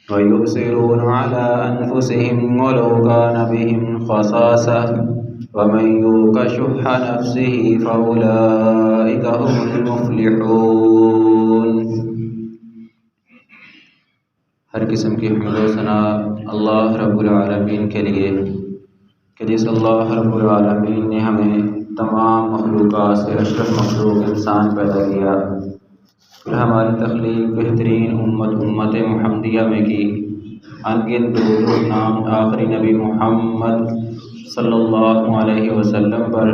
وَيُؤْثِرُونَ عَلَىٰ أَنفُسِهِمْ وَلَوْ كَانَ بِهِمْ خَصَاصَةٌ وَمَن يُوقَ شُحَّ نَفْسِهِ فَأُولَٰئِكَ هُمُ الْمُفْلِحُونَ۔ ہر قسم کی حمد و ثنا اللہ رب العالمین کے لیے کہ جس اللہ رب العالمین نے ہمیں تمام مخلوقات سے اشرف مخلوق انسان پیدا کیا، پھر ہماری تخلیق بہترین امت محمدیہ میں کی، انگن درود و نام آخری نبی محمد صلی اللہ علیہ وسلم پر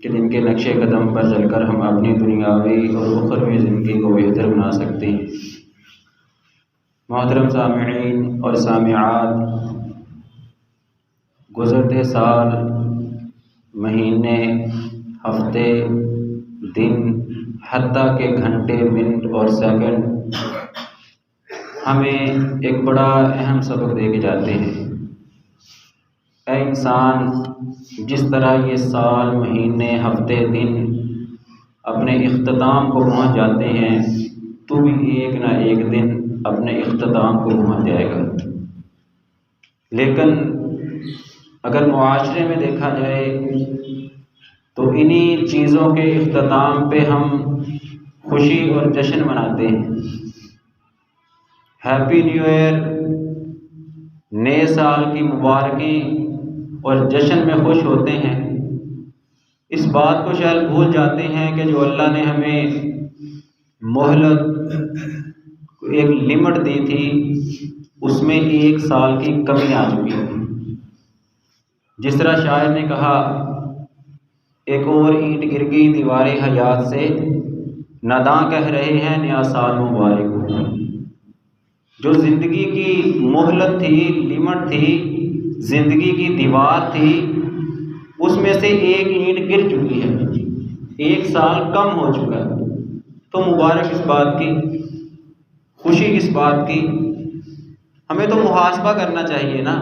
کہ جن کے نقش قدم پر چل کر ہم اپنی دنیاوی اور اخروی زندگی کو بہتر بنا سکتے ہیں۔ محترم سامعین اور سامعات، گزرتے سال، مہینے، ہفتے، دن، حتیٰ کہ گھنٹے، منٹ اور سیکنڈ ہمیں ایک بڑا اہم سبق دے کے جاتے ہیں۔ اے انسان، جس طرح یہ سال، مہینے، ہفتے، دن اپنے اختتام کو پہنچ جاتے ہیں، تو بھی ایک نہ ایک دن اپنے اختتام کو پہنچ جائے گا۔ لیکن اگر معاشرے میں دیکھا جائے تو انہی چیزوں کے اختتام پہ ہم خوشی اور جشن مناتے ہیں۔ ہیپی نیو ایئر، نئے سال کی مبارکی اور جشن میں خوش ہوتے ہیں۔ اس بات کو شاید بھول جاتے ہیں کہ جو اللہ نے ہمیں مہلت، ایک لمٹ دی تھی، اس میں ایک سال کی کمی آ چکی ہے۔ جس طرح شاعر نے کہا، ایک اور اینٹ گر گئی دیوار حیات سے، ناداں کہہ رہے ہیں نیا سال مبارک ہو۔ جو زندگی کی مہلت تھی، لمٹ تھی، زندگی کی دیوار تھی، اس میں سے ایک اینٹ گر چکی ہے، ایک سال کم ہو چکا ہے۔ تو مبارک اس بات کی، خوشی کس بات کی؟ ہمیں تو محاسبہ کرنا چاہیے نا،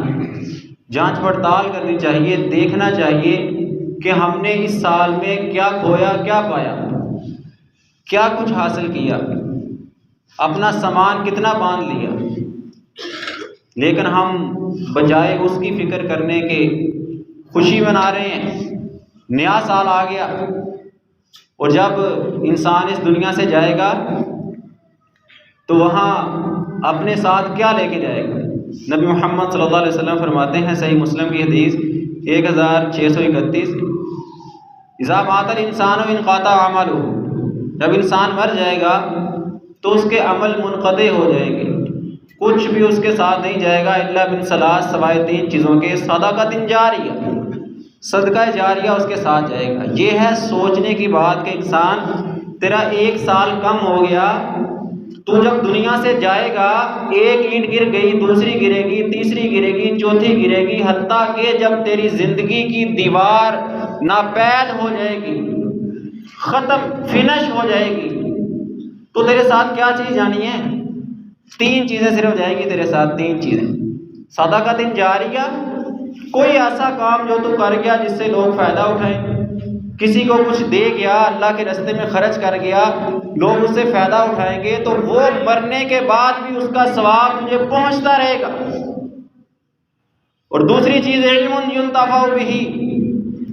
جانچ پڑتال کرنی چاہیے، دیکھنا چاہیے کہ ہم نے اس سال میں کیا کھویا، کیا پایا، کیا کچھ حاصل کیا، اپنا سامان کتنا باندھ لیا۔ لیکن ہم بجائے اس کی فکر کرنے کے خوشی منا رہے ہیں، نیا سال آ گیا، اور جب انسان اس دنیا سے جائے گا تو وہاں اپنے ساتھ کیا لے کے جائے گا؟ نبی محمد صلی اللہ علیہ وسلم فرماتے ہیں، صحیح مسلم کی حدیث 1631، اذا مات الانسان انقطع عملہ، جب انسان مر جائے گا تو اس کے عمل منقطع ہو جائیں گے، کچھ بھی اس کے ساتھ نہیں جائے گا الا من ثلاث، سوائے تین چیزوں کے، صدقۃ جاریہ، صدقہ جاریہ اس کے ساتھ جائے گا۔ یہ ہے سوچنے کی بات کہ انسان تیرا ایک سال کم ہو گیا، تو جب دنیا سے جائے گا، ایک اینٹ گر گئی، دوسری گرے گی، تیسری گرے گی، چوتھی گرے گی، حتیٰ کہ جب تیری زندگی کی دیوار ناپید ہو جائے گی، ختم، فنش ہو جائے گی، تو تیرے ساتھ کیا چیز جانی ہے؟ تین چیزیں صرف جائیں گی تیرے ساتھ، تین چیزیں۔ صدقۃ جاریہ، کوئی ایسا کام جو تو کر گیا جس سے لوگ فائدہ اٹھائیں، کسی کو کچھ دے گیا، اللہ کے راستے میں خرچ کر گیا، لوگ اس سے فائدہ اٹھائیں گے، تو وہ مرنے کے بعد بھی اس کا ثواب تجھے پہنچتا رہے گا۔ اور دوسری چیز علم ينتفع بہ،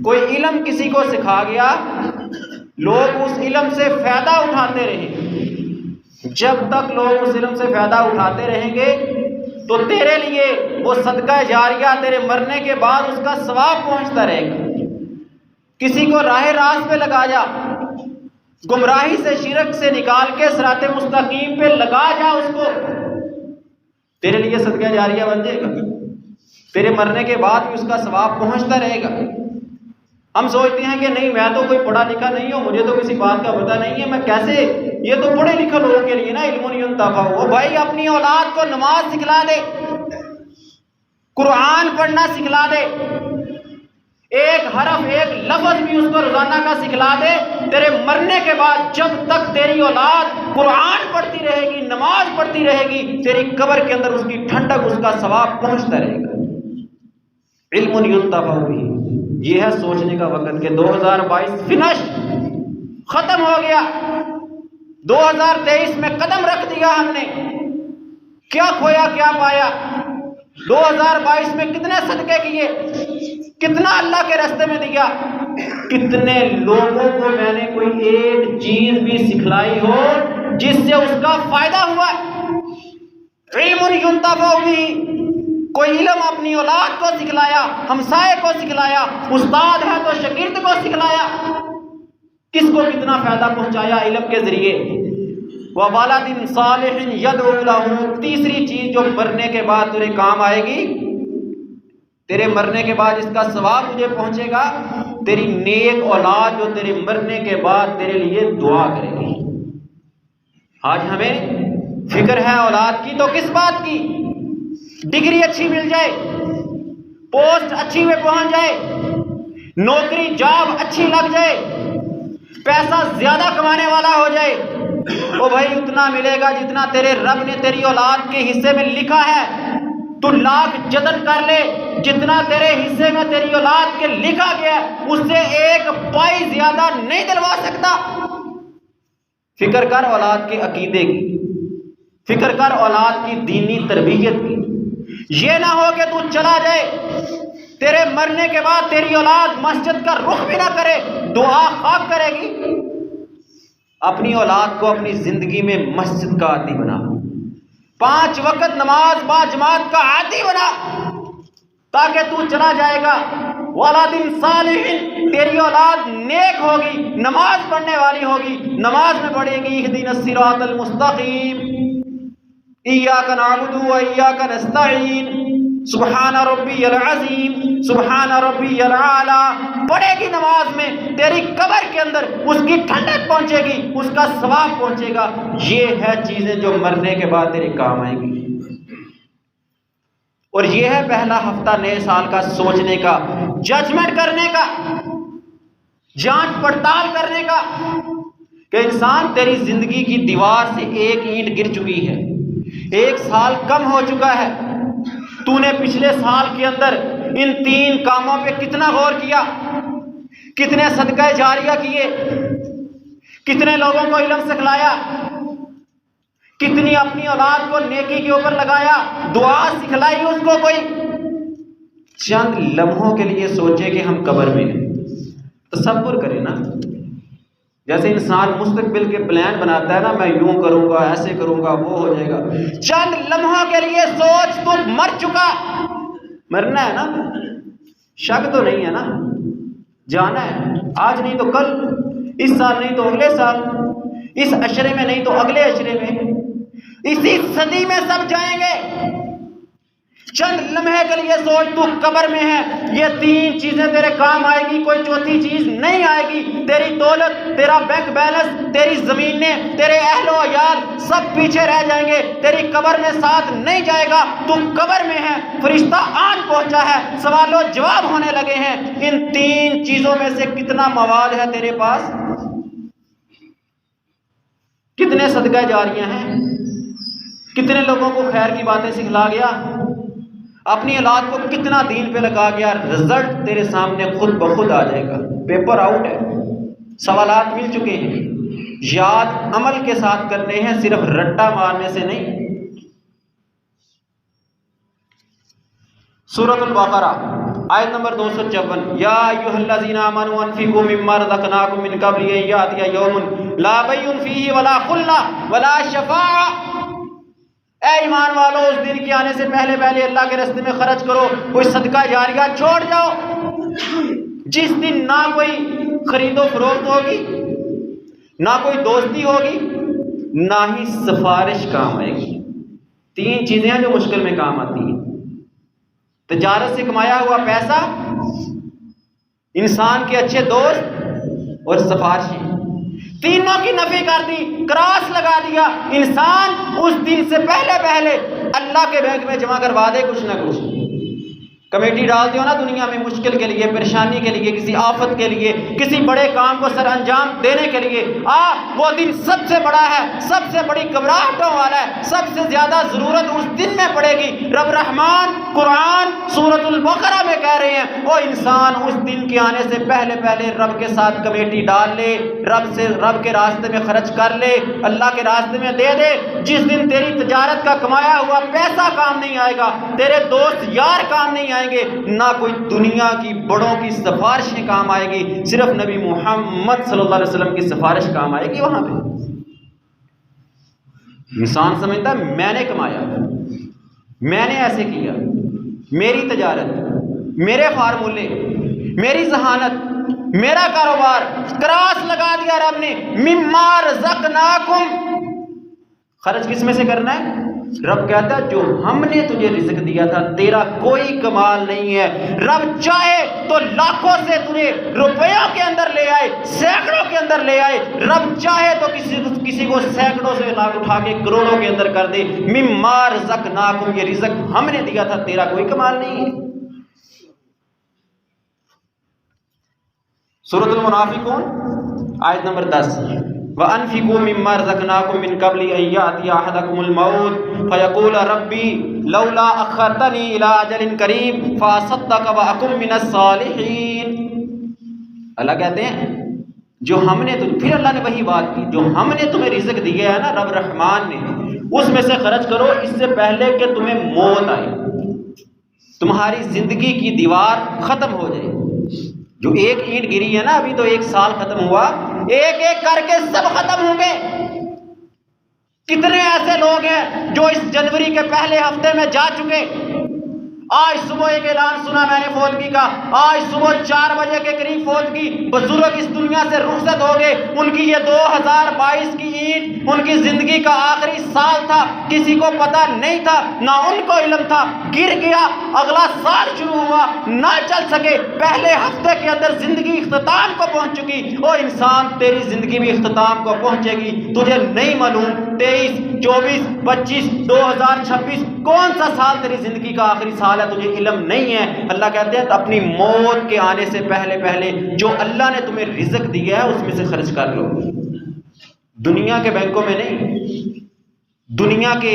کوئی علم کسی کو سکھا گیا، لوگ اس علم سے فائدہ اٹھاتے رہیں، جب تک لوگ اس علم سے فائدہ اٹھاتے رہیں گے تو تیرے لیے وہ صدقہ جاریہ تیرے مرنے کے بعد اس کا ثواب پہنچتا رہے گا۔ کسی کو راہ راست پہ لگا جا، گمراہی سے، شرک سے نکال کے صراط مستقیم پہ لگا جا اس کو، تیرے لیے صدقہ جاریہ بن جائے گا، تیرے مرنے کے بعد بھی اس کا ثواب پہنچتا رہے گا۔ ہم سوچتے ہیں کہ نہیں، میں تو کوئی پڑھا لکھا نہیں ہوں، مجھے تو کسی بات کا پتہ نہیں ہے، میں کیسے، یہ تو پڑھے لکھے لوگوں کے لیے نا علم ينتفع ہو۔ بھائی اپنی اولاد کو نماز سکھلا دے، قرآن پڑھنا سکھلا دے، ایک حرف، ایک لفظ بھی اس کو روزانہ کا سکھلا دے، تیرے مرنے کے بعد جب تک تیری اولاد قرآن پڑھتی رہے گی، نماز پڑھتی رہے گی، تیری قبر کے اندر اس کی ٹھنڈک، اس کا ثواب پہنچتا رہے گا۔ علم ينتفع بہ، یہ ہے سوچنے کا وقت کہ 2022 فنش، ختم ہو گیا، 2023 میں قدم رکھ دیا ہم نے، کیا کھویا کیا پایا؟ 2022 میں کتنے صدقے کیے، کتنا اللہ کے راستے میں دیا، کتنے لوگوں کو میں نے کوئی ایک چیز بھی سکھلائی ہو جس سے اس کا فائدہ ہوا۔ علم ينتفع به، کوئی علم اپنی اولاد کو سکھلایا، ہمسائے کو سکھلایا، استاد ہے تو شاگرد کو سکھلایا، کس کو کتنا فائدہ پہنچایا علم کے ذریعے۔ وَوَلَدٍ صَالِحٍ يَدْعُو لَهُ، تیسری چیز جو مرنے کے بعد تیرے کام آئے گی، تیرے مرنے کے بعد اس کا ثواب تجھے پہنچے گا، تیری نیک اولاد جو تیرے مرنے کے بعد تیرے لیے دعا کرے گی۔ آج ہمیں فکر ہے اولاد کی تو کس بات کی؟ ڈگری اچھی مل جائے، پوسٹ اچھی میں پہنچ جائے، نوکری جاب اچھی لگ جائے، پیسہ زیادہ کمانے والا ہو جائے، او بھائی اتنا ملے گا جتنا تیرے رب نے تیری اولاد کے حصے میں لکھا ہے، تو لاکھ جتن کر لے، جتنا تیرے حصے میں تیری اولاد کے لکھا گیا ہے اس سے ایک پائی زیادہ نہیں دلوا سکتا۔ فکر کر اولاد کے عقیدے کی، فکر کر اولاد کی دینی تربیت کی۔ یہ نہ ہو کہ تو چلا جائے، تیرے مرنے کے بعد تیری اولاد مسجد کا رخ بھی نہ کرے، دعا خاک کرے گی۔ اپنی اولاد کو اپنی زندگی میں مسجد کا عادی بنا، 5 وقت نماز با جماعت کا عادی بنا، تاکہ تو چلا جائے گا۔ وَلَدٍ صَالِحٍ، تیری اولاد نیک ہوگی، نماز پڑھنے والی ہوگی، نماز میں پڑھے گی اهْدِنَا الصِّرَاطَ الْمُسْتَقِيمَ، إِيَّاكَ نَعْبُدُ وَإِيَّاكَ نَسْتَعِينُ، سبحان ربی العظیم، سبحان ربی العالی پڑھے گی نماز میں، تیری قبر کے اندر اس کی ٹھنڈک پہنچے گی، اس کا ثواب پہنچے گا۔ یہ ہے چیزیں جو مرنے کے بعد تیرے کام آئیں گی۔ اور یہ ہے پہلا ہفتہ نئے سال کا سوچنے کا، ججمنٹ کرنے کا، جانچ پڑتال کرنے کا، کہ انسان تیری زندگی کی دیوار سے ایک اینٹ گر چکی ہے، 1 سال کم ہو چکا ہے، تو نے پچھلے سال کے اندر ان 3 کاموں پہ کتنا غور کیا، کتنے صدقہ جاریہ کیے، کتنے لوگوں کو علم سکھلایا، کتنی اپنی اولاد کو نیکی کے اوپر لگایا، دعا سکھلائی اس کو کوئی۔ چند لمحوں کے لیے سوچے کہ ہم قبر میں ہیں، تصور کریں نا، جیسے انسان مستقبل کے پلان بناتا ہے نا، میں یوں کروں گا، ایسے کروں گا، وہ ہو جائے گا۔ چند لمحوں کے لیے سوچ، تو مر چکا، مرنا ہے نا، شک تو نہیں ہے نا، جانا ہے، آج نہیں تو کل، اس سال نہیں تو اگلے سال، اس عشرے میں نہیں تو اگلے عشرے میں، اسی صدی میں سب جائیں گے۔ چند لمحے کے لیے سوچ، تو قبر میں ہے، یہ 3 چیزیں تیرے کام آئے گی، کوئی چوتھی چیز نہیں آئے گی۔ تیری دولت، تیرا بینک بیلنس، تیری زمینیں، تیرے اہل و عیال سب پیچھے رہ جائیں گے، تیری قبر میں ساتھ نہیں جائے گا۔ تو قبر میں ہے، فرشتہ آن پہنچا ہے، سوال و جواب ہونے لگے ہیں۔ ان 3 چیزوں میں سے کتنا مواد ہے تیرے پاس؟ کتنے صدقہ جاریہ ہیں؟ کتنے لوگوں کو خیر کی باتیں سکھلا گیا؟ اپنی اولاد کو کتنا دین پہ لگا گیا؟ رزلٹ تیرے سامنے خود بخود آ جائے گا، پیپر آؤٹ ہے، سوالات مل چکے ہیں، یاد عمل کے ساتھ کرنے ہیں، صرف رٹا مارنے سے نہیں۔ سورۃ البقرہ آیت نمبر 254، یا ایھا الذین آمنوا انفقوا مما رزقناکم من قبل ان یأتی یوم لا بیع فیہ ولا خلہ ولا شفاعۃ۔ اے ایمان والو، اس دن کے آنے سے پہلے پہلے اللہ کے راستے میں خرچ کرو، کوئی صدقہ جاریہ چھوڑ جاؤ، جس دن نہ کوئی خرید و فروخت ہوگی، نہ کوئی دوستی ہوگی، نہ ہی سفارش کام آئے گی۔ 3 چیزیں ہیں جو مشکل میں کام آتی ہیں، تجارت سے کمایا ہوا پیسہ، انسان کے اچھے دوست اور سفارشی، تینوں کی نفی کر دی، کراس لگا دیا۔ انسان اس دن سے پہلے پہلے اللہ کے بینک میں جمع کروا دے کچھ نہ کچھ، کمیٹی ڈالتے ہو نا دنیا میں مشکل کے لیے، پریشانی کے لیے، کسی آفت کے لیے، کسی بڑے کام کو سر انجام دینے کے لیے، وہ دن سب سے بڑا ہے، سب سے بڑی گھبراہٹوں والا ہے، سب سے زیادہ ضرورت اس دن میں پڑے گی۔ رب رحمان قرآن سورۃ البقرہ میں کہہ رہے ہیں وہ انسان اس دن کے آنے سے پہلے پہلے رب کے ساتھ کمیٹی ڈال لے، رب کے راستے میں خرچ کر لے، اللہ کے راستے میں دے دے۔ جس دن تیری تجارت کا کمایا ہوا پیسہ کام نہیں آئے گا، تیرے دوست یار کام نہیں آئیں گے، نہ کوئی دنیا کی بڑوں کی سفارشیں کام آئے گی، صرف نبی محمد صلی اللہ علیہ وسلم کی سفارش کام آئے گی وہاں پہ۔ انسان سمجھتا ہے میں نے کمایا، میں نے ایسے کیا، میری تجارت، میرے فارمولے، میری ذہانت، میرا کاروبار، کراس لگا دیا رب نے، مما رزقناکم۔ خرچ کس میں سے کرنا ہے؟ رب کہتا ہے جو ہم نے تجھے رزق دیا تھا تیرا کوئی کمال نہیں ہے۔ رب چاہے تو لاکھوں سے تجھے روپیوں کے اندر لے آئے، سینکڑوں کے اندر لے آئے، رب چاہے تو کسی کو سینکڑوں سے لاکھ اٹھا کے کروڑوں کے اندر کر دے۔ مما رزقناکم، یہ رزق ہم نے دیا تھا، تیرا کوئی کمال نہیں ہے۔ سورۃ المنافقون آیت نمبر 10، وَأَنفِقُوا مِمَّا رَزَقْنَاكُم مِّن قَبْلِ أَن يَأْتِيَ أَحَدَكُمُ الْمَوْتُ فَيَقُولَ رَبِّي لَوْلَا أَخَّرْتَنِي إِلَىٰ أَجَلٍ قَرِيبٍ فَأَصَدَّقَ وَأَكُن مِّنَ الصَّالِحِينَ۔ اللہ کہتے ہیں جو ہم نے پھر اللہ نے وہی بات کی، جو ہم نے تمہیں رزق دیا ہے نا رب رحمان نے، اس میں سے خرچ کرو اس سے پہلے کہ تمہیں موت آئے، تمہاری زندگی کی دیوار ختم ہو جائے۔ جو ایک اینٹ گری ہے نا، ابھی تو 1 سال ختم ہوا، ایک ایک کر کے سب ختم ہوں گے۔ کتنے ایسے لوگ ہیں جو اس جنوری کے پہلے ہفتے میں جا چکے۔ آج صبح ایک اعلان سنا میں نے فوتگی کا، آج صبح 4 بجے کے قریب فوتگی، بزرگ اس دنیا سے رخصت ہو گئے۔ ان کی یہ 2022 کی عید ان کی زندگی کا آخری سال تھا، کسی کو پتہ نہیں تھا، نہ ان کو علم تھا، گر گیا، اگلا سال شروع ہوا، نہ چل سکے، پہلے ہفتے کے اندر زندگی اختتام کو پہنچ چکی۔ او انسان تیری زندگی بھی اختتام کو پہنچے گی، تجھے نہیں معلوم 23 24 25 2026 کون سا سال تیری زندگی کا آخری سال ہے، تجھے علم نہیں ہے۔ اللہ کہتے ہیں اپنی موت کے آنے سے پہلے پہلے جو اللہ نے تمہیں رزق دیا ہے اس میں سے خرچ کر لو۔ دنیا کے بینکوں میں نہیں، دنیا کے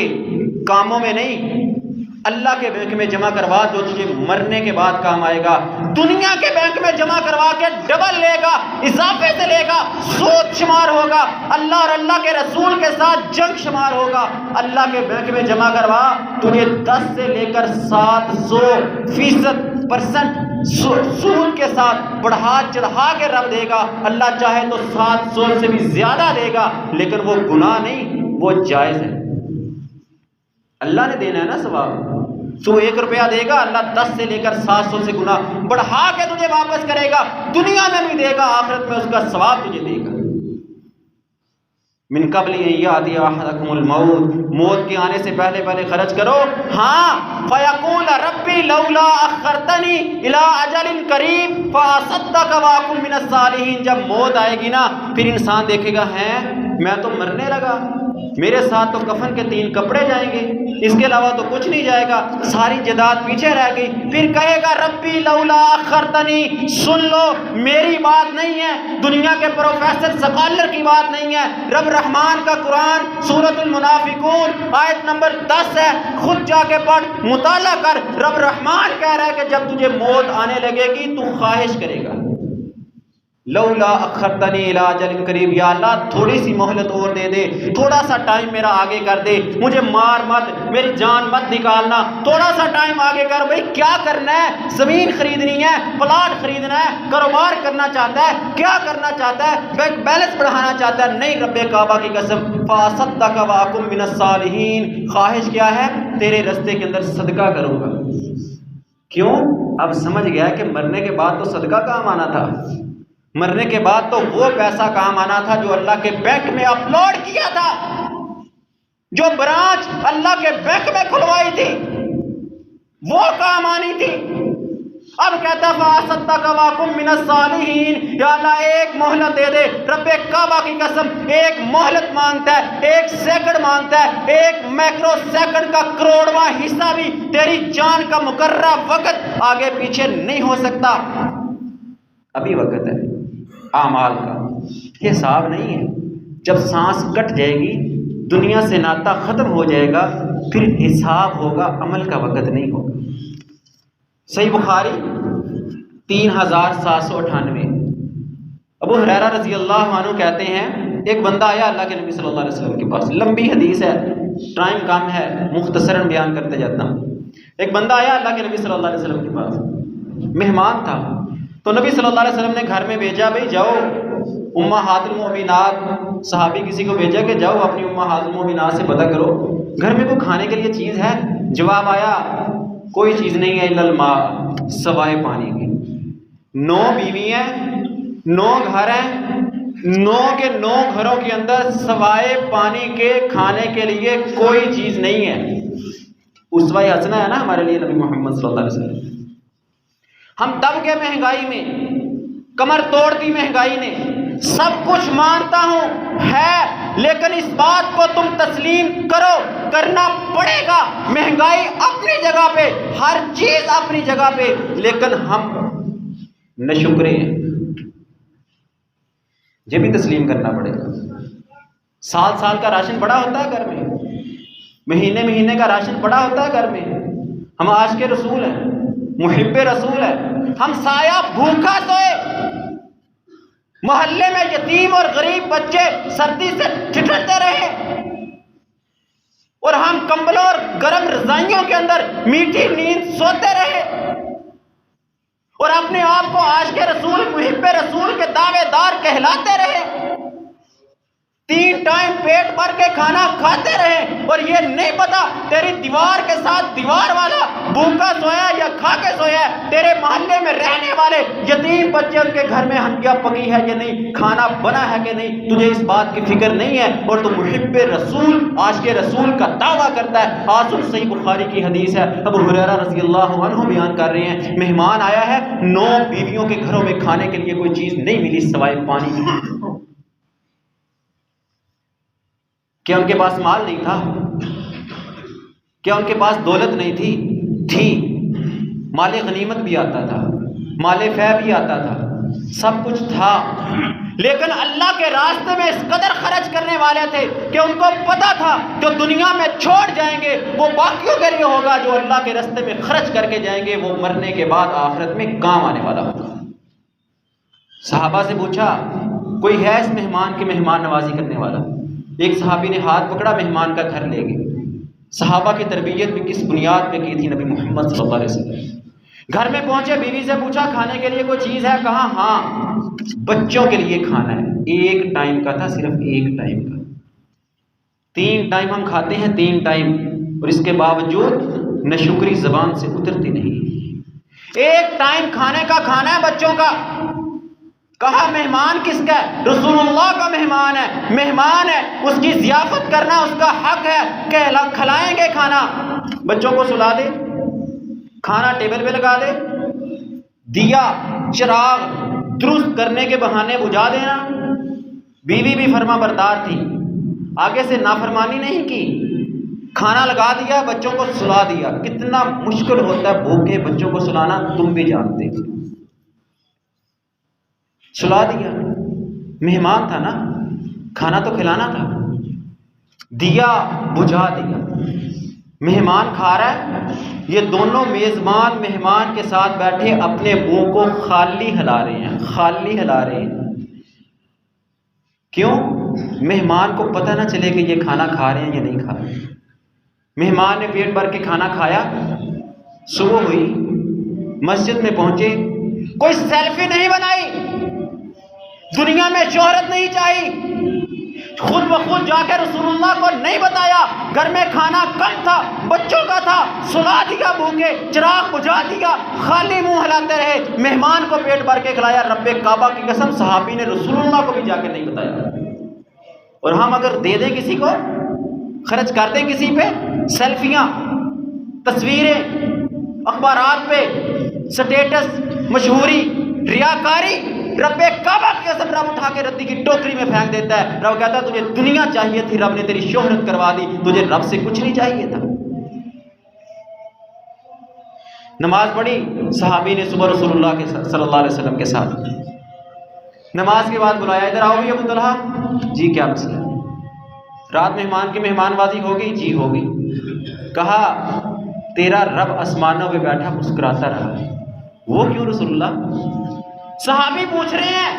کاموں میں نہیں، اللہ کے بینک میں جمع کروا جو تجھے مرنے کے بعد کام آئے گا۔ دنیا کے بینک میں جمع کروا کے ڈبل لے گا، اضافے سے لے گا، سود شمار ہوگا، اللہ اور اللہ کے رسول کے ساتھ جنگ شمار ہوگا۔ اللہ کے بینک میں جمع کروا تجھے 10 سے لے کر 700% سود کے ساتھ بڑھا چڑھا کے رب دے گا۔ اللہ چاہے تو 700 سے بھی زیادہ دے گا، لیکن وہ گناہ نہیں، وہ جائز ہے۔ اللہ نے دینا ہے نا ثواب، تو 1 روپیہ دے گا، اللہ 10 سے لے کر 700 سے گنا بڑھا کے تجھے واپس کرے گا، دنیا میں بھی دے گا، آخرت میں اس کا ثواب تجھے دے گا۔ من قبل ان یاتی احدکم الموت، موت کے آنے سے پہلے پہلے خرچ کرو۔ ہاں فیقول ربی لولا اخرتنی الی اجل قریب فاصدق واکن من الصالحین، جب موت آئے گی نا پھر انسان دیکھے گا ہیں میں تو مرنے لگا، میرے ساتھ تو کفن کے 3 کپڑے جائیں گے، اس کے علاوہ تو کچھ نہیں جائے گا، ساری جائیداد پیچھے رہ گئی۔ پھر کہے گا ربی لولا اخرتنی، سن لو میری بات نہیں ہے، دنیا کے پروفیسر سکالر کی بات نہیں ہے، رب رحمان کا قرآن سورۃ المنافقون آیت نمبر 10 ہے، خود جا کے پڑھ، مطالعہ کر۔ رب رحمان کہہ رہا ہے کہ جب تجھے موت آنے لگے گی تو خواہش کرے گا لولا اخرتنی الی اجل قریب، یا اللہ تھوڑی سی مہلت اور دے دے، تھوڑا سا ٹائم میرا آگے کر دے، مجھے مار مت، میری جان مت نکالنا، تھوڑا سا ٹائم آگے کر۔ بھائی کیا کرنا ہے؟ زمین خریدنی ہے، پلاٹ خریدنا ہے، کاروبار کرنا چاہتا ہے، کیا کرنا چاہتا ہے؟ بینک بیلنس بڑھانا چاہتا ہے، نہیں رب کعبہ کی قسم فاصدق واکن من الصالحین، خواہش کیا ہے؟ تیرے رستے کے اندر صدقہ کروں گا۔ کیوں؟ اب سمجھ گیا کہ مرنے کے بعد تو صدقہ کام آنا تھا، مرنے کے بعد تو وہ پیسہ کام آنا تھا جو اللہ کے بینک میں اپلوڈ کیا تھا، جو برانچ اللہ کے بینک میں کھلوائی تھی وہ کام آنی تھی۔ اب کہتا فاصدق واکن من الصالحین، یا اللہ ایک مہلت دے دے، رب کعبہ کی قسم ایک مہلت مانگتا ہے، 1 سیکنڈ مانگتا ہے، 1 مائکرو سیکنڈ کا کروڑواں حصہ بھی تیری جان کا مقررہ وقت آگے پیچھے نہیں ہو سکتا۔ ابھی وقت ہے اعمال کا، یہ حساب نہیں ہے۔ جب سانس کٹ جائے گی، دنیا سے ناطہ ختم ہو جائے گا، پھر حساب ہوگا، عمل کا وقت نہیں ہوگا۔ صحیح بخاری 3798۔ ابو ہریرہ رضی اللہ عنہ کہتے ہیں ایک بندہ آیا اللہ کے نبی صلی اللہ علیہ وسلم کے پاس، لمبی حدیث ہے، ٹائم کم ہے، مختصراً بیان کرتے جاتا ہوں۔ ایک بندہ آیا اللہ کے نبی صلی اللہ علیہ وسلم کے پاس، مہمان تھا، تو نبی صلی اللہ علیہ وسلم نے گھر میں بھیجا، بھائی جاؤ امہات المؤمنات، صحابی کسی کو بھیجا کہ جاؤ اپنی امہات المؤمنات سے پتہ کرو گھر میں کوئی کھانے کے لیے چیز ہے۔ جواب آیا کوئی چیز نہیں ہے الا الماء، سوائے پانی کے۔ 9 بیوی ہیں، 9 گھر ہیں، 9 کے 9 گھروں کے اندر سوائے پانی کے کھانے کے لیے کوئی چیز نہیں ہے۔ اسوہ حسنہ ہے نا ہمارے لیے نبی محمد صلی اللہ علیہ وسلم۔ ہم دب گئے مہنگائی میں، کمر توڑ دی مہنگائی نے، سب کچھ مانتا ہوں ہے، لیکن اس بات کو تم تسلیم کرو، کرنا پڑے گا۔ مہنگائی اپنی جگہ پہ، ہر چیز اپنی جگہ پہ، لیکن ہم ناشکرے ہیں، یہ بھی تسلیم کرنا پڑے گا۔ سال کا راشن بڑا ہوتا ہے گھر میں، مہینے کا راشن بڑا ہوتا ہے گھر میں۔ ہم عاشق رسول ہیں، محب رسول ہیں، ہم سایہ بھوکا سوئے، محلے میں یتیم اور غریب بچے سردی سے ٹھٹھرتے رہے، اور ہم کمبلوں اور گرم رضائیوں کے اندر میٹھی نیند سوتے رہے، اور اپنے آپ کو عاشق رسول محب رسول کے دعوے دار کہلاتے رہے، 3 ٹائم پیٹ بھر کے کھانا کھاتے رہے، اور یہ نہیں پتا تیری دیوار کے ساتھ دیوار والا بھوکا سویا یا کھا کے سویا ہے، تیرے محلے میں رہنے والے یتیم بچے ان کے گھر میں ہنڈیا پکی ہے یا نہیں، کھانا بنا ہے کہ نہیں، تجھے اس بات کی فکر نہیں ہے، اور تو محب رسول عاشق رسول کا دعویٰ کرتا ہے۔ آسن صحیح بخاری کی حدیث ہے، ابو ہریرہ رضی اللہ عنہ بیان کر رہے ہیں، مہمان آیا ہے، 9 بیویوں کے گھروں میں کھانے کے لیے کوئی چیز نہیں ملی سوائے پانی کی۔ کیا ان کے پاس مال نہیں تھا؟ کیا ان کے پاس دولت نہیں تھی؟ مال غنیمت بھی آتا تھا، مال فے بھی آتا تھا، سب کچھ تھا، لیکن اللہ کے راستے میں اس قدر خرچ کرنے والے تھے کہ ان کو پتا تھا جو دنیا میں چھوڑ جائیں گے وہ باقیوں کے لیے ہوگا، جو اللہ کے راستے میں خرچ کر کے جائیں گے وہ مرنے کے بعد آخرت میں کام آنے والا ہوگا۔ صحابہ سے پوچھا کوئی ہے اس مہمان کی مہمان نوازی کرنے والا؟ ایک صحابی نے ہاتھ پکڑا، مہمان کا گھر لے گئے۔ صحابہ کی تربیت بھی کس بنیاد پہ کی تھی نبی محمد صلی اللہ علیہ وسلم؟ گھر میں پہنچے، بیوی سے پوچھا کھانے کے لیے کوئی چیز ہے؟ کہا ہاں بچوں کے لیے کھانا ہے، 1 ٹائم کا تھا، صرف 1 ٹائم کا۔ 3 ٹائم ہم کھاتے ہیں، 3 ٹائم، اور اس کے باوجود ناشکری زبان سے اترتی نہیں۔ 1 ٹائم کھانے کا کھانا ہے بچوں کا۔ کہا مہمان کس کا ہے؟ رسول اللہ کا مہمان ہے، مہمان ہے، اس کی ضیافت کرنا اس کا حق ہے کہ کھلائیں گے کھانا۔ بچوں کو سلا دے، کھانا ٹیبل پہ لگا دے، دیا چراغ درست کرنے کے بہانے بجھا دینا۔ بیوی بھی فرما بردار تھی، آگے سے نافرمانی نہیں کی، کھانا لگا دیا، بچوں کو سلا دیا۔ کتنا مشکل ہوتا ہے بھوکے بچوں کو سلانا، تم بھی جانتے ہو۔ سلا دیا، مہمان تھا نا، کھانا تو کھلانا تھا، دیا بجھا دیا۔ مہمان کھا رہا ہے، یہ دونوں میزبان مہمان کے ساتھ بیٹھے اپنے منہ کو خالی ہلا رہے ہیں، خالی ہلا رہے ہیں۔ کیوں؟ مہمان کو پتہ نہ چلے کہ یہ کھانا کھا رہے ہیں یا نہیں کھا رہے۔ مہمان نے پیٹ بھر کے کھانا کھایا، صبح ہوئی، مسجد میں پہنچے، کوئی سیلفی نہیں بنائی، دنیا میں شہرت نہیں چاہیے، خود بخود جا کے رسول اللہ کو نہیں بتایا، گھر میں کھانا کم تھا، بچوں کا تھا، سلا دیا بھوکے، چراغ بجھا دیا، خالی منہ ہلاتے رہے، مہمان کو پیٹ بھر کے کھلایا۔ رب کعبہ کی قسم صحابی نے رسول اللہ کو بھی جا کے نہیں بتایا۔ اور ہم اگر دے دیں کسی کو، خرچ کر دیں کسی پہ، سیلفیاں، تصویریں، اخبارات پہ سٹیٹس، مشہوری، ریاکاری، رب کعبہ کی قسم رب اٹھا کے ردی کی ٹوکری میں پھینک دیتا ہے۔ رب کہتا ہے تجھے دنیا چاہیے تھی، رب نے تیری شہرت کروا دی، تجھے رب سے کچھ نہیں چاہیے تھا۔ نماز پڑھی صحابی نے صبح رسول اللہ کے صلی اللہ علیہ وسلم کے ساتھ. نماز کے بعد بلایا, ادھر آؤ گے ابو طلحہ. جی کیا مسئلہ ہے؟ رات مہمان کی مہمان بازی ہو گئی؟ جی ہو گئی. کہا تیرا رب آسمانوں پہ بیٹھا مسکراتا رہا. وہ کیوں رسول اللہ؟ صحابی پوچھ رہے ہیں.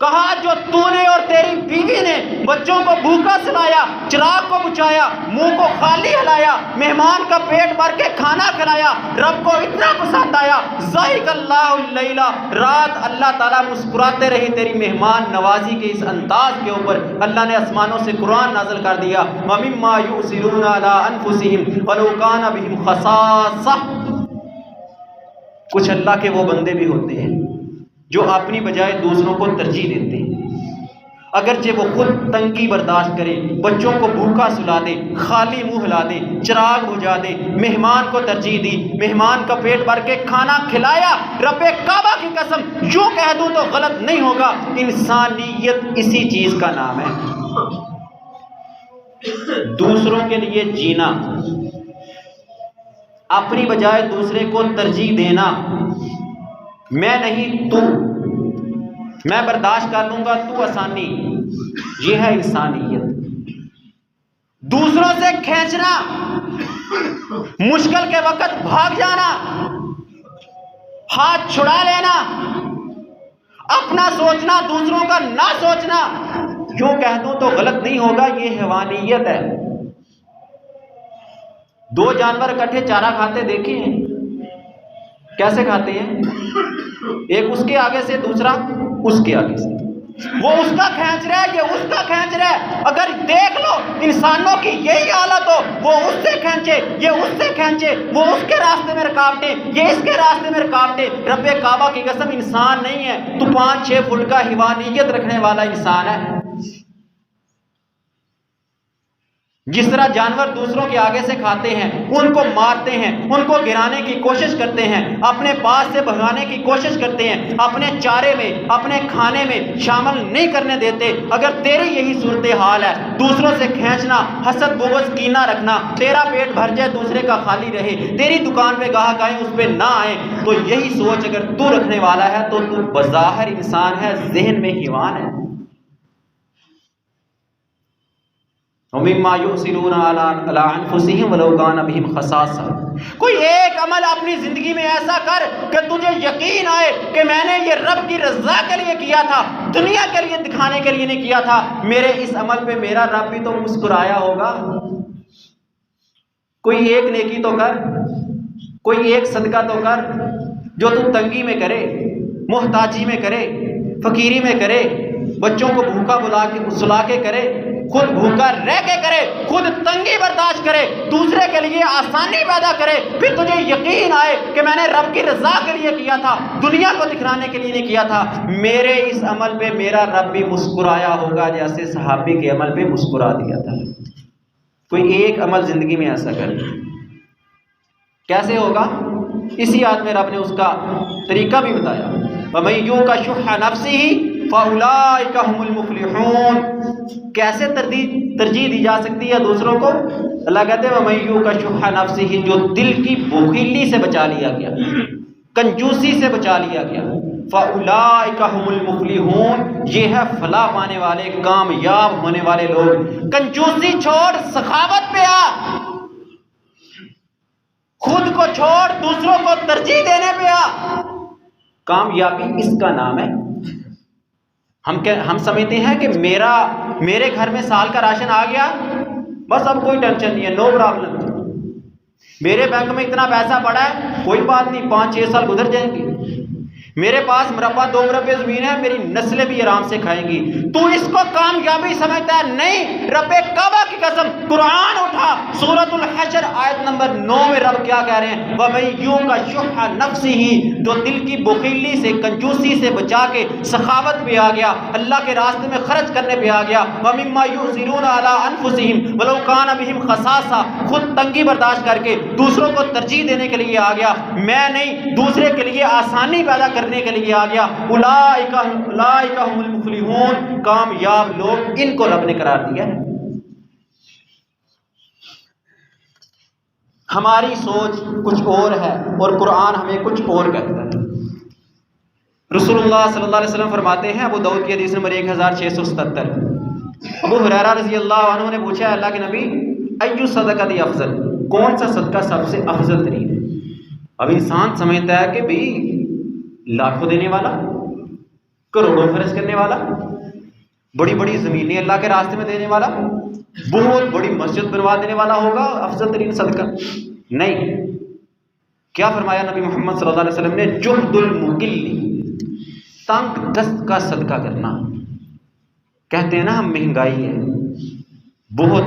کہا جو تو نے اور تیری بیوی نے بچوں کو بھوکا سلایا, چراغ کو بجھایا, منہ کو خالی ہلایا, مہمان کا پیٹ بھر کے کھانا کھلایا, رب کو اتنا پسند آیا. ضحک اللہ اللیلہ, رات اللہ تعالیٰ مسکراتے رہے تیری مہمان نوازی کے اس انداز کے اوپر. اللہ نے آسمانوں سے قرآن نازل کر دیا, وَمِمَّا يُؤْثِرُونَ عَلَىٰ أَنفُسِهِمْ وَلَوْ كَانَ بِهِمْ خَصَاصَةٌ. کچھ اللہ کے وہ بندے بھی ہوتے ہیں جو اپنی بجائے دوسروں کو ترجیح دیتے ہیں, اگرچہ وہ خود تنگی برداشت کرے, بچوں کو بھوکا سلا دے, خالی منہ ہلا دے, چراغ بجھا دے, مہمان کو ترجیح دی, مہمان کا پیٹ بھر کے کھانا کھلایا. رب کعبہ کی قسم یوں کہہ دوں تو غلط نہیں ہوگا, انسانیت اسی چیز کا نام ہے. دوسروں کے لیے جینا, اپنی بجائے دوسرے کو ترجیح دینا, میں نہیں تو, میں برداشت کر لوں گا تو آسانی, یہ ہے انسانیت. دوسروں سے کھینچنا, مشکل کے وقت بھاگ جانا, ہاتھ چھڑا لینا, اپنا سوچنا دوسروں کا نہ سوچنا, یوں کہہ دوں تو غلط نہیں ہوگا, یہ حیوانیت ہے. دو جانور اکٹھے چارہ کھاتے دیکھے ہیں, کیسے کھاتے ہیں؟ ایک اس کے آگے سے, دوسرا اس کے آگے سے. وہ اس کا کھینچ رہا ہے, یہ اس کا کھینچ رہا ہے. اگر دیکھ لو انسانوں کی یہی حالت ہو, وہ اس سے کھینچے, یہ اس سے کھینچے, وہ اس کے راستے میں رکاوٹیں, یہ اس کے راستے میں رکاوٹیں. رب کعبہ کی قسم انسان نہیں ہے تو 5-6 فٹ کا حیوانیت رکھنے والا انسان ہے. جس طرح جانور دوسروں کے آگے سے کھاتے ہیں, ان کو مارتے ہیں, ان کو گرانے کی کوشش کرتے ہیں, اپنے پاس سے بھگانے کی کوشش کرتے ہیں, اپنے چارے میں, اپنے کھانے میں شامل نہیں کرنے دیتے. اگر تیری یہی صورتحال ہے, دوسروں سے کھینچنا, حسد بغض کینہ رکھنا, تیرا پیٹ بھر جائے دوسرے کا خالی رہے, تیری دکان پہ گاہک آئیں اس پہ نہ آئیں, تو یہی سوچ اگر تو رکھنے والا ہے تو تو بظاہر انسان ہے, ذہن میں حیوان ہے. وَمِمَّا يُؤْثِرُونَ عَلَىٰ أَنفُسِهِمْ وَلَوْ كَانَ بِهِمْ خَصَاصَةٌ. کوئی ایک عمل اپنی زندگی میں ایسا کر کہ تجھے یقین آئے کہ میں نے یہ رب کی رضا کے لیے کیا تھا, دنیا کے لیے دکھانے کے لیے نہیں کیا تھا. میرے اس عمل پہ میرا رب بھی تو مسکرایا ہوگا. کوئی ایک نیکی تو کر, کوئی ایک صدقہ تو کر جو تو تنگی میں کرے, محتاجی میں کرے, فقیری میں کرے, بچوں کو بھوکا بلا کے سلا کے کرے, خود بھوکا رہ کے کرے, خود تنگی برداشت کرے, دوسرے کے لیے آسانی پیدا کرے. پھر تجھے یقین آئے کہ میں نے رب کی رضا کے لیے کیا تھا, دنیا کو دکھانے کے لیے نہیں کیا تھا. میرے اس عمل پہ میرا رب بھی مسکرایا ہوگا جیسے صحابی کے عمل پہ مسکرا دیا تھا. کوئی ایک عمل زندگی میں ایسا کر, کیسے ہوگا؟ اسی آیت میں رب نے اس کا طریقہ بھی بتایا. وَمَن یُوقَ شُحَّ نَفْسِهِ فَأُولَٰئِکَ هُمُ الْمُفْلِحُونَ. کیسے ترجیح دی جا سکتی ہے دوسروں کو؟ اللہ کہتے ہیں وَمَن یُوقَ شُحَّ نَفْسِهِ, جو دل کی بخیلی سے بچا لیا گیا, کنجوسی سے بچا لیا گیا. فَأُولَٰئِکَ هُمُ الْمُفْلِحُونَ, یہ ہے فلاح پانے والے, کامیاب ہونے والے لوگ. کنجوسی چھوڑ, سخاوت پہ آ, خود کو چھوڑ, دوسروں کو ترجیح دینے پہ آ. کامیابی اس کا نام ہے. ہم سمجھتے ہیں کہ میرے گھر میں سال کا راشن آ گیا, بس اب کوئی ٹینشن نہیں ہے, نو پرابلم. میرے بینک میں اتنا پیسہ پڑا ہے, کوئی بات نہیں, 5-6 سال گزر جائیں گے. میرے پاس مربع 2 مربع زمین ہے, میری نسلیں بھی آرام سے کھائیں گی. تو اس کو کامیابی سمجھتا ہے؟ نہیں. رب کعبہ کی قسم, قرآن اٹھا, سورۃ الحشر آیت نمبر 9 میں رب کیا کہہ رہے ہیں؟ وَمَن یُوقَ شُحَّ نَفْسِهِ, جو دل کی بخیلی سے, کنجوسی سے بچا کے سخاوت پہ آ گیا, اللہ کے راستے میں خرچ کرنے پہ آ گیا. وَمِمَّا يُؤْثِرُونَ عَلَىٰ أَنفُسِهِمْ وَلَوْ كَانَ بِهِمْ خَصَاصَةٌ, خود تنگی برداشت کر کے دوسروں کو ترجیح دینے کے لیے آ گیا. میں نہیں, دوسرے کے لیے آسانی پیدا کرنے کے لیے آ گیا. اولئک هم المفلحون, کامیاب لوگ, ان کو رب نے قرار دیا ہے. ہماری سوچ کچھ اور ہے اور قرآن ہمیں کچھ اور کہتا ہے۔ رسول اللہ صلی اللہ علیہ وسلم فرماتے ہیں، ابو داؤد کی حدیث نمبر 1677، ابو ہریرہ رضی اللہ عنہ نے پوچھا ہے اللہ کے نبی ایو صدقۃ افضل، کون سا صدقہ سب سے افضل ترین ہے؟ اب انسان سمجھتا ہے کہ بھئی لاکھوں دینے والا، کروڑوں خرچ کرنے والا، بڑی بڑی زمینیں اللہ کے راستے میں دینے والا، بہت بڑی مسجد بنوا دینے والا ہوگا افضل ترین صدقہ۔ نہیں، کیا فرمایا نبی محمد صلی اللہ علیہ وسلم نے؟ جہد المقل، تنگ دست کا صدقہ کرنا۔ کہتے ہیں نا ہم مہنگائی ہے، بہت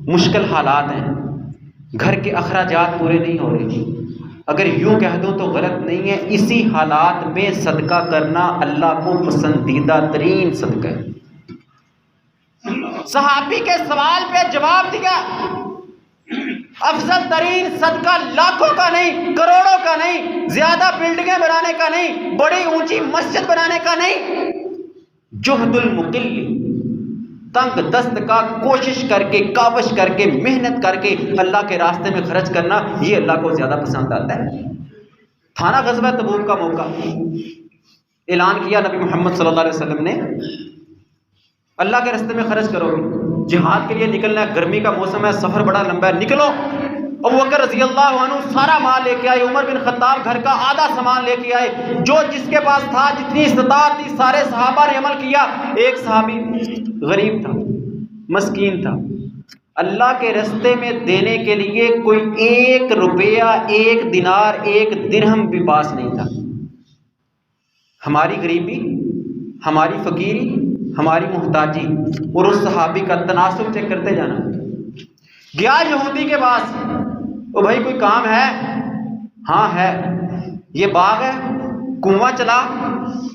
مشکل حالات ہیں، گھر کے اخراجات پورے نہیں ہو رہے، اگر یوں کہہ دو تو غلط نہیں ہے، اسی حالات میں صدقہ کرنا اللہ کو پسندیدہ ترین صدقہ ہے۔ صحابی کے سوال پہ جواب دیا، افضل ترین صدقہ لاکھوں کا نہیں، کروڑوں کا نہیں، زیادہ بلڈنگیں بنانے کا نہیں، بڑی اونچی مسجد بنانے کا نہیں، جہد المقل، تنگ دست کا کوشش کر کے، کاوش کر کے، محنت کر کے اللہ کے راستے میں خرچ کرنا، یہ اللہ کو زیادہ پسند آتا ہے۔ تھا نا غزوہ تبوک کا موقع، اعلان کیا نبی محمد صلی اللہ علیہ وسلم نے، اللہ کے راستے میں خرچ کرو گے، جہاد کے لیے نکلنا ہے، گرمی کا موسم ہے، سفر بڑا لمبا ہے، نکلو۔ ابو بکر رضی اللہ عنہ سارا مال لے کے آئے، عمر بن خطاب گھر کا آدھا سامان لے کے آئے، جو جس کے پاس تھا، جتنی استطاعت تھی، سارے صحابہ نے عمل کیا۔ ایک صحابی غریب تھا، مسکین تھا، اللہ کے راستے میں دینے کے لیے کوئی 1 روپیہ، 1 دینار، 1 درہم بھی پاس نہیں تھا۔ ہماری غریبی، ہماری فقیری، ہماری محتاجی اور اس صحابی کا تناسب چیک کرتے جانا۔ گیا یہودی کے پاس، او بھائی کوئی کام ہے؟ ہاں ہے، یہ باغ ہے، کنواں چلا،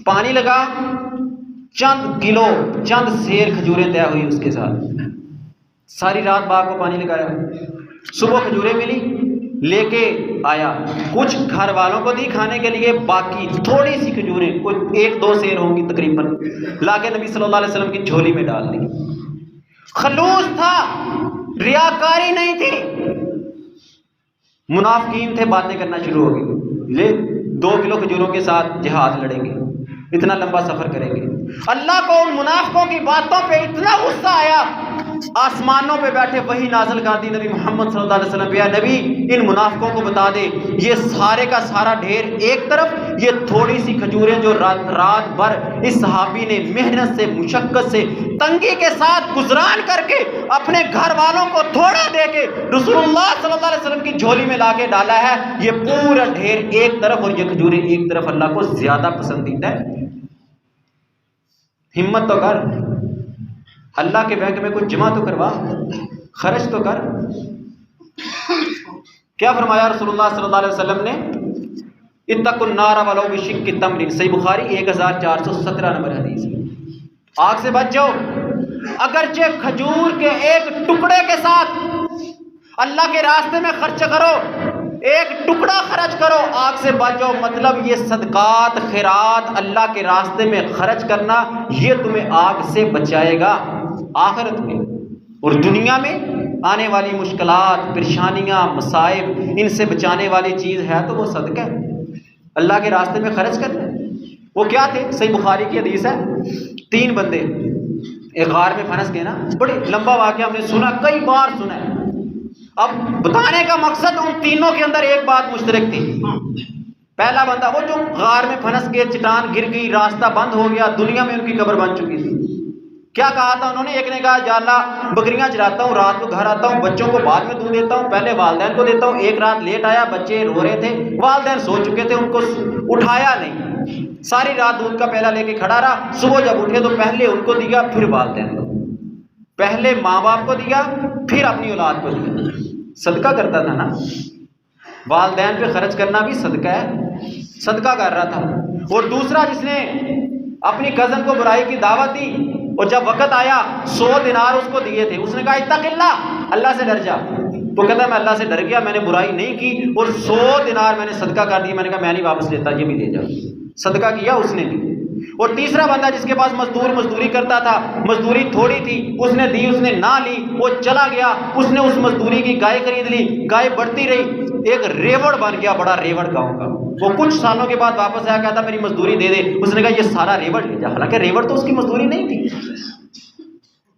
پانی لگا، چند کلو، چند سیر کھجوریں طے ہوئی اس کے ساتھ، ساری رات باغ کو پانی لگایا، صبح کھجوریں ملی، لے کے آیا، کچھ گھر والوں کو دی کھانے کے لیے، باقی تھوڑی سی کھجوریں، کوئی 1-2 سیر ہوں گی تقریباً، لا کے نبی صلی اللہ علیہ وسلم کی جھولی میں ڈال دی۔ خلوص تھا، ریاکاری نہیں تھی۔ منافقین تھے، باتیں کرنا شروع ہو گئی، لے 2 کلو کھجوروں کے ساتھ جہاد لڑیں گے، اتنا لمبا سفر کریں گے۔ اللہ کو ان منافقوں کی باتوں پہ اتنا غصہ آیا، آسمانوں پہ بیٹھے وہی نازل کر دی نبی محمد صلی اللہ علیہ وسلم پہ، نبی ان منافقوں کو بتا دے، یہ سارے کا سارا ڈھیر ایک طرف، یہ تھوڑی سی کھجوریں جو رات بھر اس صحابی نے محنت سے، مشقت سے، تنگی کے ساتھ گزران کر کے اپنے گھر والوں کو تھوڑا دے کے رسول اللہ صلی اللہ علیہ وسلم کی جھولی میں لا کے ڈالا ہے، یہ پورا ڈھیر ایک طرف اور یہ کھجوریں ایک طرف، اللہ کو زیادہ پسندیدہ ہے۔ ہمت تو کر، اللہ کے بینک میں کچھ جمع تو کروا، خرچ تو کر۔ کیا فرمایا رسول اللہ صلی اللہ علیہ وسلم نے؟ اتقوا النار ولو بشق تمر، صحیح بخاری 1417 نمبر حدیث۔ آگ سے بچ جاؤ، اگرچہ کھجور کے ایک ٹکڑے کے ساتھ اللہ کے راستے میں خرچ کرو، ایک ٹکڑا خرچ کرو، آگ سے بچ جاؤ۔ مطلب یہ صدقات، خیرات، اللہ کے راستے میں خرچ کرنا، یہ تمہیں آگ سے بچائے گا آخرت میں اور دنیا میں آنے والی مشکلات، پریشانیاں، مصائب، ان سے بچانے والی چیز ہے تو وہ صدقہ ہے، اللہ کے راستے میں خرچ کرنا۔ وہ کیا تھے؟ صحیح بخاری کی حدیث ہے، 3 بندے ایک غار میں پھنس گئے نا، بڑی لمبا واقعہ ہم نے سنا، کئی بار سنا ہے۔ اب بتانے کا مقصد ان تینوں کے اندر ایک بات مشترک تھی۔ پہلا بندہ وہ جو غار میں پھنس گئے، چٹان گر گئی، راستہ بند ہو گیا، دنیا میں ان کی قبر بن چکی تھی۔ کیا کہا تھا انہوں نے؟ ایک نے کہا یا اللہ بکریاں چراتا ہوں، رات کو گھر آتا ہوں، بچوں کو بعد میں دودھ دیتا ہوں، پہلے والدین کو دیتا ہوں۔ ایک رات لیٹ آیا، بچے رو رہے تھے، والدین سو چکے تھے، ان کو اٹھایا نہیں، ساری رات دودھ کا پیالہ لے کے کھڑا رہا، صبح جب اٹھے تو پہلے ان کو دیا پھر والدین کو، پہلے ماں باپ کو دیا پھر اپنی اولاد کو دیا۔ صدقہ کرتا تھا نا، والدین پہ خرچ کرنا بھی صدقہ ہے، صدقہ کر رہا تھا۔ اور دوسرا جس نے اپنی کزن کو برائی کی دعوت دی اور جب وقت آیا 100 دینار اس کو دیے تھے، اس نے کہا اتق اللہ، اللہ سے ڈر جا۔ تو کہتا ہے میں اللہ سے ڈر گیا، میں نے برائی نہیں کی اور 100 دینار میں نے صدقہ کر دیا۔ میں نے کہا میں نہیں واپس لیتا، یہ بھی لے جا۔ صدقہ کیا اس نے بھی۔ اور تیسرا بندہ جس کے پاس مزدوری کرتا تھا، مزدوری تھوڑی تھی، اس نے دی، اس نے نہ لی، وہ چلا گیا، اس نے اس مزدوری کی گائے خرید لی، گائے بڑھتی رہی، ایک ریوڑ بن گیا، بڑا ریوڑ گاؤں کا۔ وہ کچھ سالوں کے بعد واپس آیا، کہتا میری مزدوری دے دے۔ اس نے کہا یہ سارا ریوڑ لے جا، حالانکہ ریوڑ تو اس کی مزدوری نہیں تھی،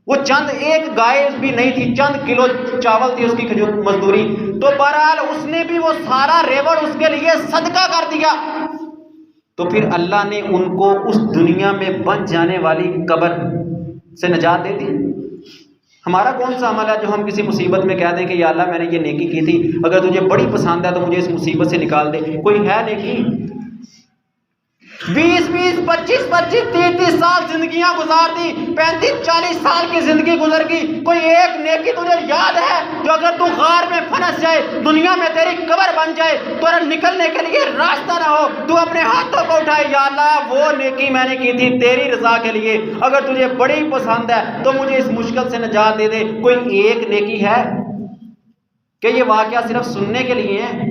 وہ چند ایک گائے بھی نہیں تھی، چند کلو چاول تھی اس کی مزدوری۔ تو بہرحال اس نے بھی وہ سارا ریوڑ اس کے لیے صدقہ کر دیا۔ تو پھر اللہ نے ان کو اس دنیا میں بن جانے والی قبر سے نجات دے دی۔ ہمارا کون سا عمل ہے جو ہم کسی مصیبت میں کہہ دیں کہ یا اللہ میں نے یہ نیکی کی تھی، اگر تجھے بڑی پسند ہے تو مجھے اس مصیبت سے نکال دے؟ کوئی ہے نیکی؟ 20-20 25-25 30-30 سال زندگیاں گزار دی، 35-40 سال کی زندگی گزر گئی، کوئی ایک نیکی تجھے یاد ہے جو اگر تو غار میں پھنس جائے، دنیا میں تیری قبر بن جائے، تو نکلنے کے لیے راستہ نہ ہو، تو اپنے ہاتھوں کو اٹھائے، یا اللہ وہ نیکی میں نے کی تھی تیری رضا کے لیے، اگر تجھے بڑی پسند ہے تو مجھے اس مشکل سے نجات دے دے؟ کوئی ایک نیکی ہے؟ کہ یہ واقعہ صرف سننے کے لیے ہے؟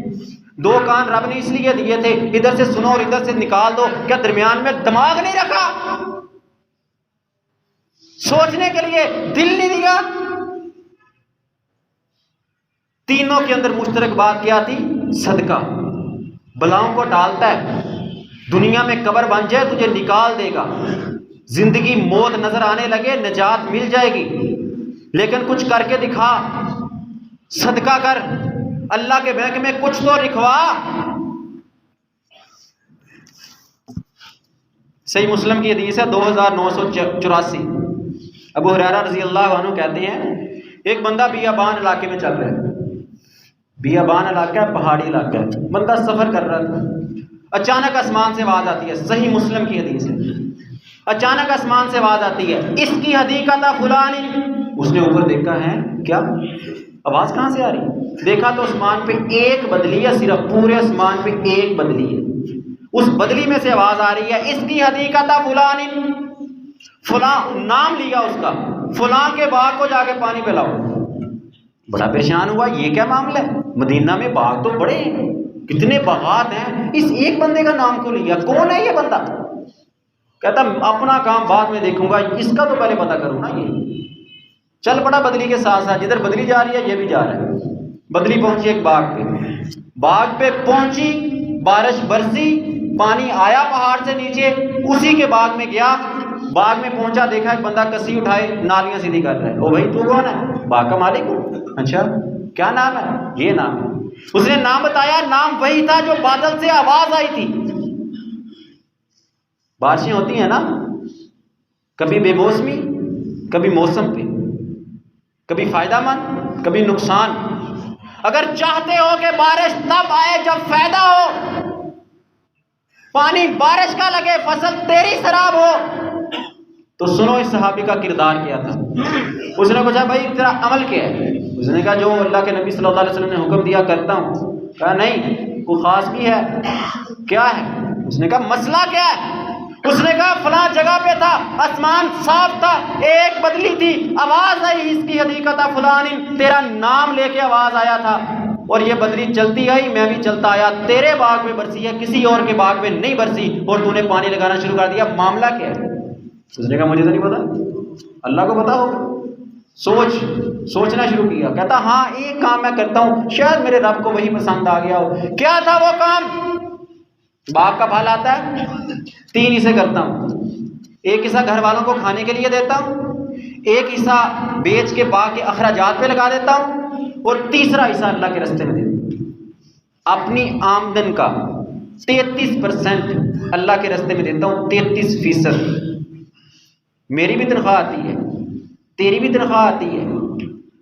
2 کان رب نے اس لیے دیے تھے، ادھر سے سنو اور ادھر سے نکال دو، کیا درمیان میں دماغ نہیں رکھا؟ سوچنے کے لیے دل نہیں دیا؟ تینوں کے اندر مشترک بات کیا تھی؟ صدقہ۔ بلاؤں کو ٹالتا ہے، دنیا میں قبر بن جائے تجھے نکال دے گا، زندگی موت نظر آنے لگے نجات مل جائے گی، لیکن کچھ کر کے دکھا، صدقہ کر، اللہ کے بینک میں کچھ تو رکھوا۔ صحیح مسلم کی حدیث ہے 2984، ابو ہریرہ رضی اللہ عنہ کہتے ہیں ایک بندہ بیابان علاقے میں چل رہا ہے، بیابان علاقہ ہے، پہاڑی علاقہ ہے، بندہ سفر کر رہا تھا، اچانک آسمان سے آواز آتی ہے، صحیح مسلم کی حدیث ہے، اچانک آسمان سے آواز آتی ہے، اس کی حدیقہ فلانی۔ اس نے اوپر دیکھا ہے، کیا آواز کہاں سے آ رہی؟ دیکھا تو آسمان پہ ایک بدلی ہے، صرف پورے آسمان پہ ایک بدلی ہے، اس بدلی میں سے آواز آ رہی ہے، اس کی حدیقہ فلانی، فلاں نام لیا اس کا، فلاں کے باغ کو جا کے پانی پلاؤ۔ بڑا پریشان ہوا، یہ کیا معاملہ ہے؟ مدینہ میں باغ تو بڑے ہیں، کتنے باغات ہیں، اس ایک بندے کا نام کیوں لیا؟ کون ہے یہ بندہ؟ کہتا اپنا کام بعد میں دیکھوں گا، اس کا تو پہلے پتہ کروں نا۔ یہ چل پڑا بدلی کے ساتھ ساتھ، جدھر بدلی جا رہی ہے یہ بھی جا رہا ہے۔ بدلی پہنچی ایک باغ پہ پہنچی، بارش برسی، پانی آیا پہاڑ سے نیچے، اسی کے باغ میں گیا، باغ میں پہنچا، دیکھا ایک بندہ کسی اٹھائے نالیاں سیدھی کر رہا ہے۔ او بھائی تو کون ہے؟ باغ کا مالک ہوں۔ اچھا کیا نام ہے؟ یہ نام ہے۔ اس نے نام بتایا، نام وہی تھا جو بادل سے آواز آئی تھی۔ بارشیں ہوتی ہیں نا، کبھی بے موسمی، کبھی موسم پہ، کبھی فائدہ مند، کبھی نقصان۔ اگر چاہتے ہو کہ بارش تب آئے جب فائدہ ہو، پانی بارش کا لگے، فصل تیری خراب ہو، تو سنو اس صحابی کا کردار کیا تھا۔ اس نے پوچھا بھائی تیرا عمل کیا ہے؟ اس نے کہا جو اللہ کے نبی صلی اللہ علیہ وسلم نے حکم دیا کرتا ہوں۔ کہا نہیں، کوئی خاص بھی ہے؟ کیا ہے؟ اس نے کہا مسئلہ کیا ہے؟ اس نے کہا فلاں جگہ پہ تھا، آسمان صاف تھا، ایک بدلی تھی، آواز آئی، اس کی حدیقہ فلانی، تیرا نام لے کے آواز آیا تھا، اور یہ بدلی چلتی آئی، میں بھی چلتا آیا، تیرے باغ میں برسی ہے، کسی اور کے باغ میں نہیں برسی، اور تو نے پانی لگانا شروع کر دیا، معاملہ کیا ہے؟ اس نے کہا مجھے تو نہیں پتا، اللہ کو پتا ہوگا۔ سوچنا شروع کیا، کہتا ہاں ایک کام میں کرتا ہوں، شاید میرے رب کو وہی پسند آ گیا ہو۔ کیا تھا وہ کام؟ باغ کا پھل آتا ہے، 3 حصے کرتا ہوں، ایک حصہ گھر والوں کو کھانے کے لیے دیتا ہوں، ایک حصہ بیچ کے باغ کے اخراجات پہ لگا دیتا ہوں، اور تیسرا حصہ اللہ کے راستے میں دیتا ہوں۔ اپنی آمدن کا 33% اللہ کے راستے میں دیتا ہوں، 33%۔ میری بھی تنخواہ آتی ہے، تیری بھی تنخواہ آتی ہے،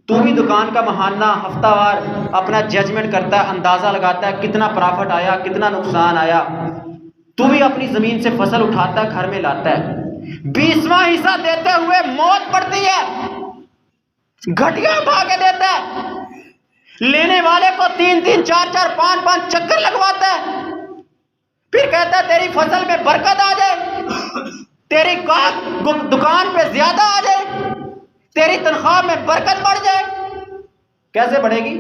تو بھی دکان کا ماہانہ ہفتہ وار اپنا ججمنٹ کرتا ہے، اندازہ لگاتا ہے کتنا پرافٹ آیا، کتنا نقصان آیا، تو بھی اپنی زمین سے فصل اٹھاتا ہے، گھر میں لاتا ہے۔ 20واں حصہ دیتے ہوئے موت پڑتی ہے، گھٹیا اٹھا کے دیتا ہے، لینے والے کو 3-3 4-4 5-5 چکر لگواتا ہے، پھر کہتا ہے تیری فصل میں برکت آ جائے، تیری دکان پہ زیادہ آ جائے، تیری تنخواہ میں برکت بڑھ جائے۔ کیسے بڑھے گی؟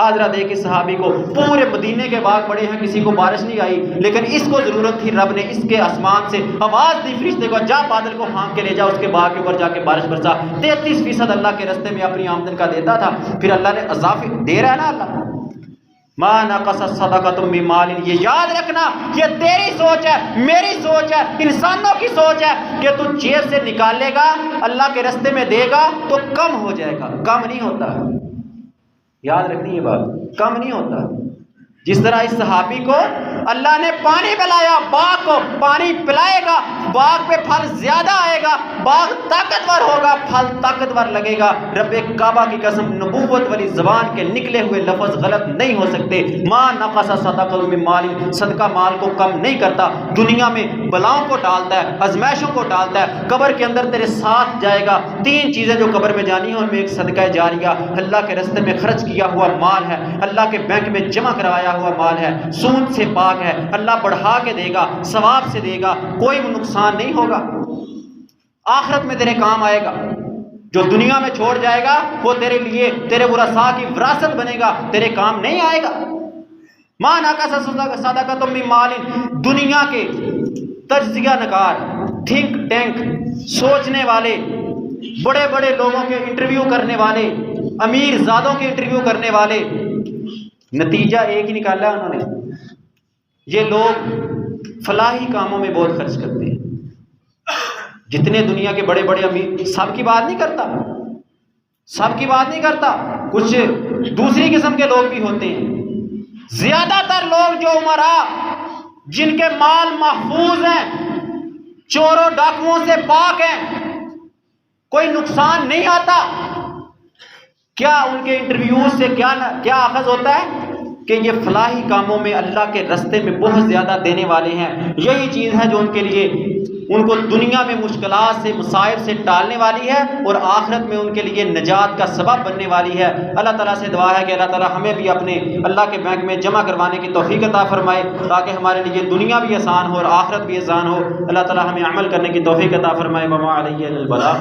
آج ذرا دیکھ اس صحابی کو، پورے مدینے کے باغ پڑے ہیں، کسی کو بارش نہیں آئی، لیکن اس کو ضرورت تھی، رب نے اس کے آسمان سے آواز دی فرشتے کو، جا بادل کو ہانک کے لے جا، اس کے باغ کے اوپر جا کے بارش برسا۔ 33% اللہ کے راستے میں اپنی آمدن کا دیتا تھا، پھر اللہ نے اضافی دے رہا ہے نا اللہ۔ ما نقص صدقۃ من مال، یہ یاد رکھنا، یہ تیری سوچ ہے، میری سوچ ہے، انسانوں کی سوچ ہے کہ تو جیب سے نکالے گا، اللہ کے راستے میں دے گا تو کم ہو جائے گا، کم نہیں ہوتا۔ یاد رکھنی یہ بات، کم نہیں ہوتا۔ جس طرح اس صحابی کو اللہ نے پانی پلایا، باغ کو پانی پلائے گا، باغ پہ پھل زیادہ آئے گا، باغ طاقتور ہوگا، پھل طاقتور لگے گا۔ رب کعبہ کی قسم، نبوت والی زبان کے نکلے ہوئے لفظ غلط نہیں ہو سکتے۔ ما نقص صدقۃ من مال، صدقہ مال کو کم نہیں کرتا، دنیا میں بلاؤں کو ڈالتا ہے، آزمائشوں کو ڈالتا ہے، قبر کے اندر تیرے ساتھ جائے گا۔ 3 چیزیں جو قبر میں جانی ہیں، ان میں ایک صدقہ جاریہ، اللہ کے راستے میں خرچ کیا ہوا مال ہے، اللہ کے بینک میں جمع کروایا ہوا مال ہے، سود سے پاک ہے، اللہ بڑھا کے دے گا، ثواب سے دے گا، کوئی نقصان نہیں ہوگا، آخرت میں تیرے کام آئے گا۔ جو دنیا میں چھوڑ جائے گا وہ تیرے لیے، تیرے ورثاء کی وراثت بنے گا، تیرے کام نہیں آئے گا۔ ما نقص صدقۃ من مال، دنیا کے تجزیہ نگار، تھنک ٹینک، سوچنے والے، بڑے بڑے لوگوں کے انٹرویو کرنے والے، امیر زادوں کے انٹرویو کرنے والے، نتیجہ ایک ہی نکالا ہے انہوں نے، یہ لوگ فلاحی کاموں میں بہت خرچ کرتے ہیں۔ جتنے دنیا کے بڑے بڑے امیر، سب کی بات نہیں کرتا، سب کی بات نہیں کرتا، کچھ دوسری قسم کے لوگ بھی ہوتے ہیں۔ زیادہ تر لوگ جو امراء، جن کے مال محفوظ ہیں، چوروں ڈاکوؤں سے پاک ہیں، کوئی نقصان نہیں آتا، کیا ان کے انٹرویو سے کیا اخذ ہوتا ہے کہ یہ فلاحی کاموں میں اللہ کے راستے میں بہت زیادہ دینے والے ہیں۔ یہی چیز ہے جو ان کے لیے، ان کو دنیا میں مشکلات سے، مصائب سے ٹالنے والی ہے، اور آخرت میں ان کے لیے نجات کا سبب بننے والی ہے۔ اللہ تعالیٰ سے دعا ہے کہ اللہ تعالیٰ ہمیں بھی اپنے اللہ کے بینک میں جمع کروانے کی توفیق عطا فرمائے، تاکہ ہمارے لیے دنیا بھی آسان ہو اور آخرت بھی آسان ہو۔ اللہ تعالیٰ ہمیں عمل کرنے کی توفیق عطا فرمائے۔ وما علیہ الا البلاغ۔